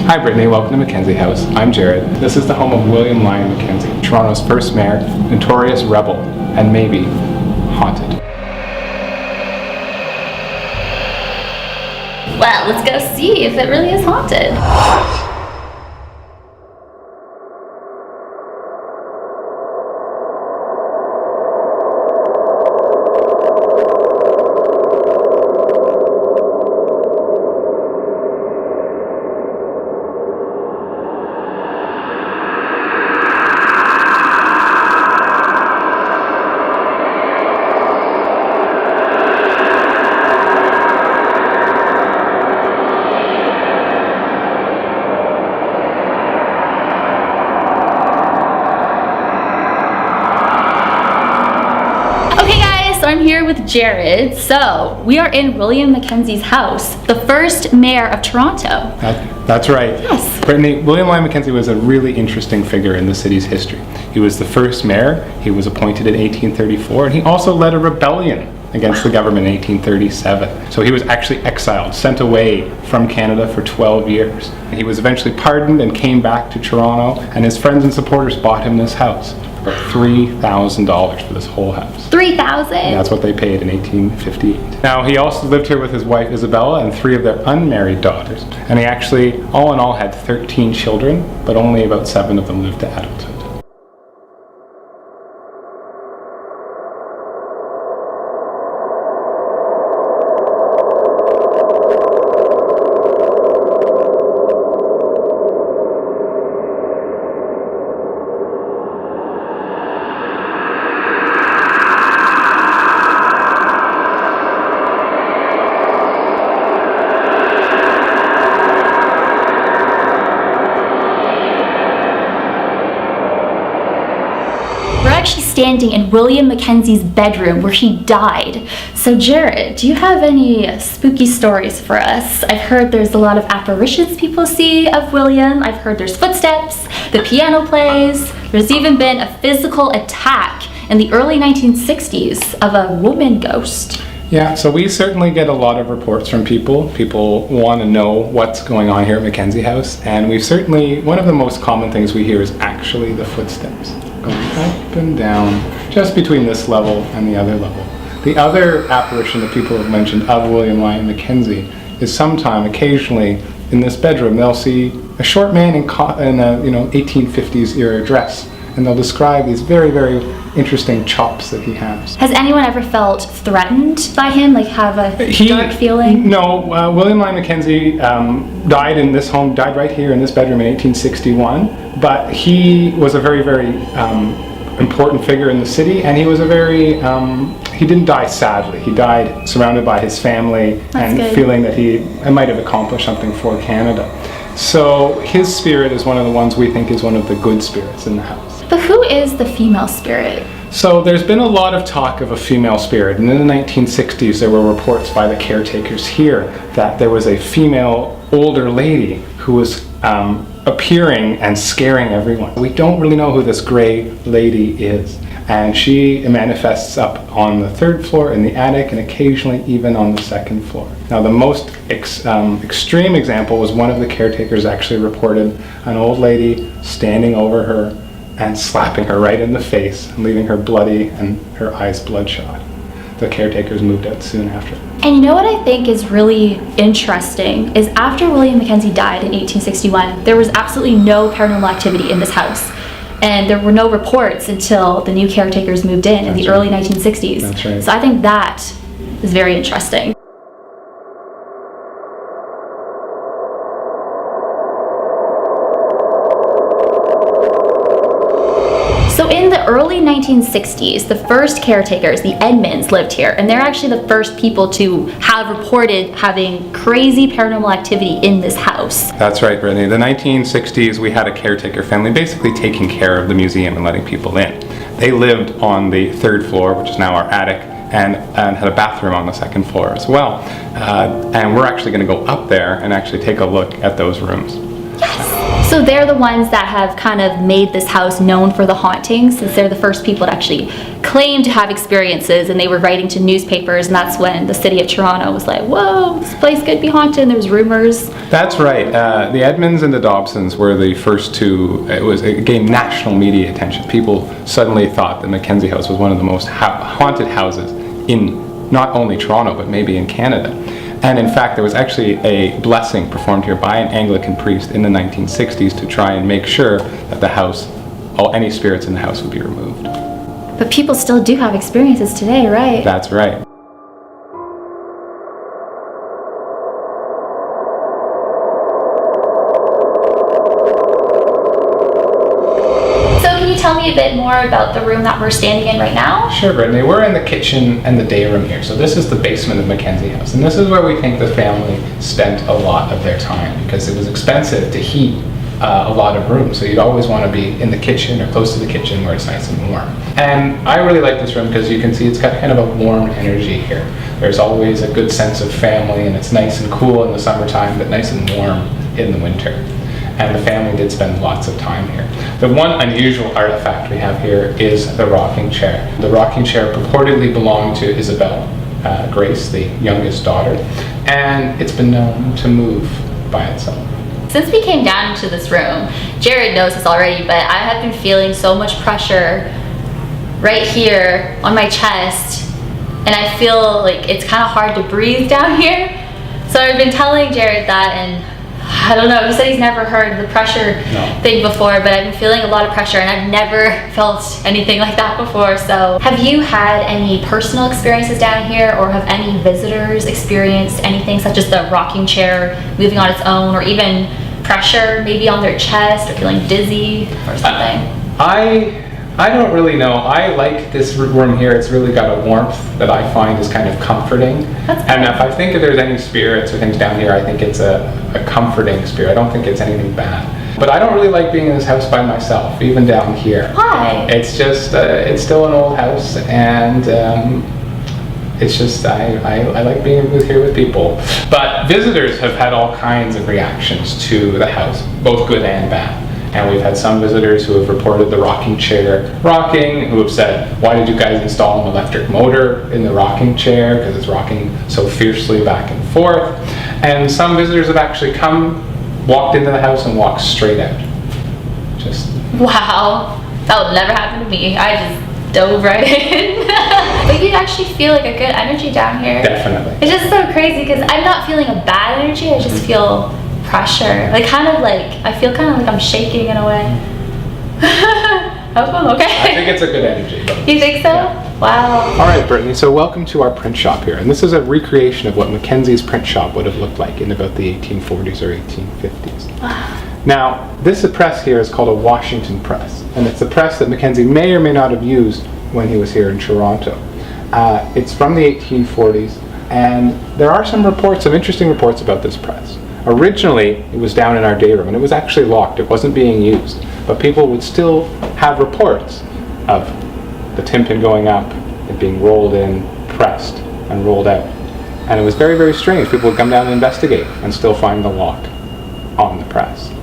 Hi Brittany, welcome to Mackenzie House. I'm Jared. This is the home of William Lyon Mackenzie, Toronto's first mayor, notorious rebel, and maybe haunted. Well, let's go see if it really is haunted. I'm here with Jared. So we are in William Mackenzie's house, the first mayor of Toronto. That's right. Yes. Brittany, William Lyon Mackenzie was a really interesting figure in the city's history. He was the first mayor, he was appointed in 1834, and he also led a rebellion against the government in 1837. So he was actually exiled, sent away from Canada for 12 years. He was eventually pardoned and came back to Toronto, and his friends and supporters bought him this house. About $3,000 for this whole house. $3,000? That's what they paid in 1858. Now, he also lived here with his wife Isabella and 3 of their unmarried daughters. And he actually, all in all, had 13 children, but only about 7 of them lived to adulthood. Actually standing in William Mackenzie's bedroom where he died. So Jared, do you have any spooky stories for us? I've heard there's a lot of apparitions people see of William. I've heard there's footsteps, the piano plays. There's even been a physical attack in the early 1960s of a woman ghost. Yeah, so we certainly get a lot of reports from people. People want to know what's going on here at Mackenzie House, and we've certainly, one of the most common things we hear is actually the footsteps going up and down, just between this level and the other level. The other apparition that people have mentioned of William Lyon Mackenzie is sometime, occasionally, in this bedroom, they'll see a short man in a 1850s era dress, and they'll describe these very, very interesting chops that he has. Has anyone ever felt threatened by him, like have a dark feeling? No, William Lyon Mackenzie died in this home, died right here in this bedroom in 1861, but he was a very, very important figure in the city, and he was a very, he didn't die sadly. He died surrounded by his family and feeling that he might have accomplished something for Canada. So his spirit is one of the ones we think is one of the good spirits in the house. But who is the female spirit? So there's been a lot of talk of a female spirit, and in the 1960s there were reports by the caretakers here that there was a female older lady who was appearing and scaring everyone. We don't really know who this gray lady is, and she manifests up on the 3rd floor in the attic and occasionally even on the 2nd floor. Now the most extreme example was one of the caretakers actually reported an old lady standing over her and slapping her right in the face, leaving her bloody and her eyes bloodshot. The caretakers moved out soon after. And you know what I think is really interesting is after William Mackenzie died in 1861, there was absolutely no paranormal activity in this house. And there were no reports until the new caretakers moved in the early 1960s. That's right. So I think that is very interesting. So in the early 1960s, the first caretakers, the Edmunds, lived here, and they're actually the first people to have reported having crazy paranormal activity in this house. That's right, Brittany. The 1960s, we had a caretaker family basically taking care of the museum and letting people in. They lived on the 3rd floor, which is now our attic, and had a bathroom on the 2nd floor as well. And we're actually going to go up there and actually take a look at those rooms. Yes! So they're the ones that have kind of made this house known for the hauntings, since they're the first people to actually claimed to have experiences, and they were writing to newspapers, and that's when the city of Toronto was like, whoa, this place could be haunted, and there's rumors. That's right. The Edmunds and the Dobsons were the first two. It gained national media attention. People suddenly thought that Mackenzie House was one of the most haunted houses in not only Toronto, but maybe in Canada. And in fact, there was actually a blessing performed here by an Anglican priest in the 1960s to try and make sure that the house, any spirits in the house would be removed. But people still do have experiences today, right? That's right. Tell me a bit more about the room that we're standing in right now. Sure, Brittany. We're in the kitchen and the day room here. So this is the basement of Mackenzie House. And this is where we think the family spent a lot of their time, because it was expensive to heat a lot of rooms. So you'd always want to be in the kitchen or close to the kitchen where it's nice and warm. And I really like this room because you can see it's got kind of a warm energy here. There's always a good sense of family, and it's nice and cool in the summertime, but nice and warm in the winter. And the family did spend lots of time here. The one unusual artifact we have here is the rocking chair. The rocking chair purportedly belonged to Isabel Grace, the youngest daughter, and it's been known to move by itself. Since we came down into this room, Jared knows this already, but I have been feeling so much pressure right here on my chest, and I feel like it's kind of hard to breathe down here. So I've been telling Jared that, and I don't know, he said he's never heard the pressure thing before, but I've been feeling a lot of pressure, and I've never felt anything like that before. So have you had any personal experiences down here, or have any visitors experienced anything such as the rocking chair moving on its own, or even pressure maybe on their chest, or feeling dizzy or something? I don't really know. I like this room here. It's really got a warmth that I find is kind of comforting. And if I think if there's any spirits or things down here, I think it's a comforting spirit. I don't think it's anything bad. But I don't really like being in this house by myself, even down here. Why? It's just, it's still an old house, and it's just, I like being here with people. But visitors have had all kinds of reactions to the house, both good and bad. And we've had some visitors who have reported the rocking chair rocking, who have said, why did you guys install an electric motor in the rocking chair? Because it's rocking so fiercely back and forth. And some visitors have actually walked into the house and walked straight out. Just. Wow, that would never happen to me. I just dove right in. But you actually feel like a good energy down here. Definitely. It's just so crazy because I'm not feeling a bad energy, I just feel pressure. I feel kind of like I'm shaking in a way. I hope I'm okay. I think it's a good energy. You think so? Yeah. Wow. All right, Brittany, so welcome to our print shop here. And this is a recreation of what Mackenzie's print shop would have looked like in about the 1840s or 1850s. Now, this press here is called a Washington press. And it's a press that Mackenzie may or may not have used when he was here in Toronto. It's from the 1840s, and there are some interesting reports about this press. Originally, it was down in our day room, and it was actually locked. It wasn't being used. But people would still have reports of the tympan going up, it being rolled in, pressed, and rolled out. And it was very, very strange. People would come down and investigate and still find the lock on the press.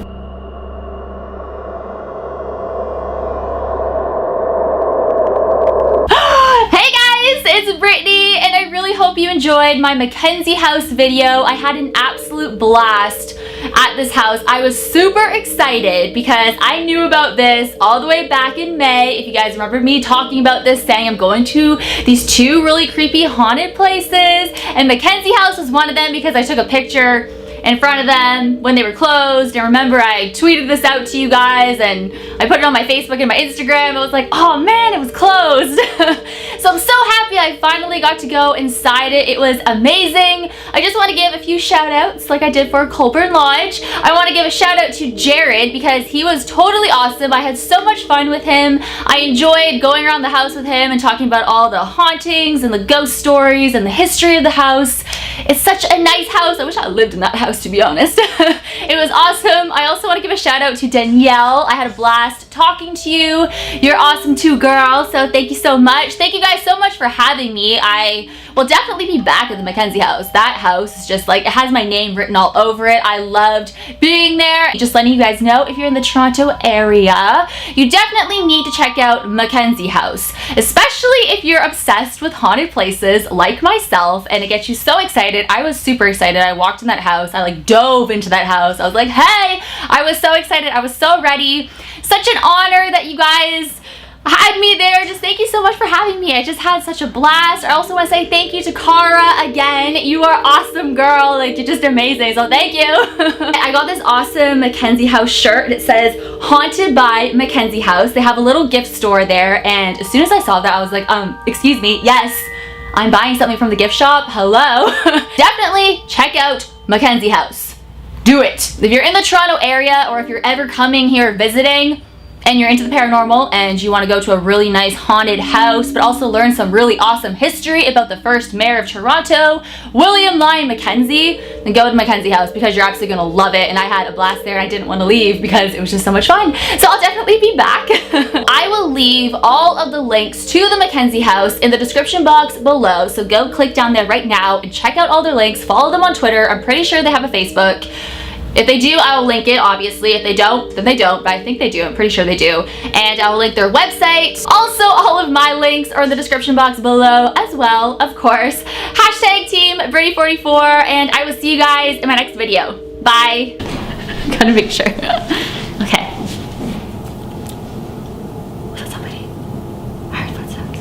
It's Brittany, and I really hope you enjoyed my Mackenzie House video. I had an absolute blast at this house. I was super excited because I knew about this all the way back in May. If you guys remember me talking about this, saying I'm going to these two really creepy haunted places, and Mackenzie House was one of them because I took a picture in front of them when they were closed. And remember, I tweeted this out to you guys, and I put it on my Facebook and my Instagram. I was like, oh man, it was closed. So I'm so happy I finally got to go inside it. It was amazing. I just want to give a few shout outs like I did for Colburn Lodge. I want to give a shout out to Jared because he was totally awesome. I had so much fun with him. I enjoyed going around the house with him and talking about all the hauntings and the ghost stories and the history of the house. It's such a nice house. I wish I lived in that house House, to be honest. It was awesome. I also want to give a shout out to Danielle. I had a blast talking to you. You're awesome too, girl. So thank you so much. Thank you guys so much for having me. I will definitely be back at the Mackenzie House. That house is just like, it has my name written all over it. I loved being there. Just letting you guys know, if you're in the Toronto area, you definitely need to check out Mackenzie House, especially if you're obsessed with haunted places like myself, and it gets you so excited. I was super excited. I walked in that house. I like dove into that house. I was like, hey, I was so excited. I was so ready. Such an honor that you guys had me there. Just thank you so much for having me. I just had such a blast. I also want to say thank you to Cara again. You are awesome, girl. Like, you're just amazing, so thank you. I got this awesome Mackenzie House shirt. It says Haunted by Mackenzie House. They have a little gift store there, and as soon as I saw that, I was like, excuse me, yes, I'm buying something from the gift shop. Hello. Definitely check out Mackenzie House. Do it. If you're in the Toronto area, or if you're ever coming here visiting and you're into the paranormal and you want to go to a really nice haunted house but also learn some really awesome history about the first mayor of Toronto, William Lyon Mackenzie, then go to Mackenzie House, because you're absolutely going to love it. And I had a blast there and I didn't want to leave because it was just so much fun. So I'll definitely be back. I will leave all of the links to the Mackenzie House in the description box below, so go click down there right now and check out all their links. Follow them on Twitter. I'm pretty sure they have a Facebook. If they do, I will link it, obviously. If they don't, then they don't, but I think they do. I'm pretty sure they do. And I will link their website. Also, all of my links are in the description box below as well, of course. Hashtag Team Brady44, and I will see you guys in my next video. Bye. Gotta make sure. Okay. Was that somebody? I heard footsteps.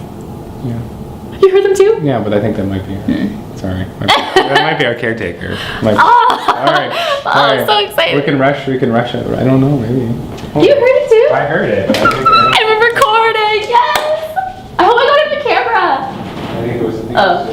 Yeah. You heard them too? Yeah, but I think that might be sorry. That might be our caretaker. All right. I'm so excited. We can rush it. I don't know, maybe. You heard it too? I heard it. I'm recording, yes! Oh my god, I have the camera! I think it was Oh.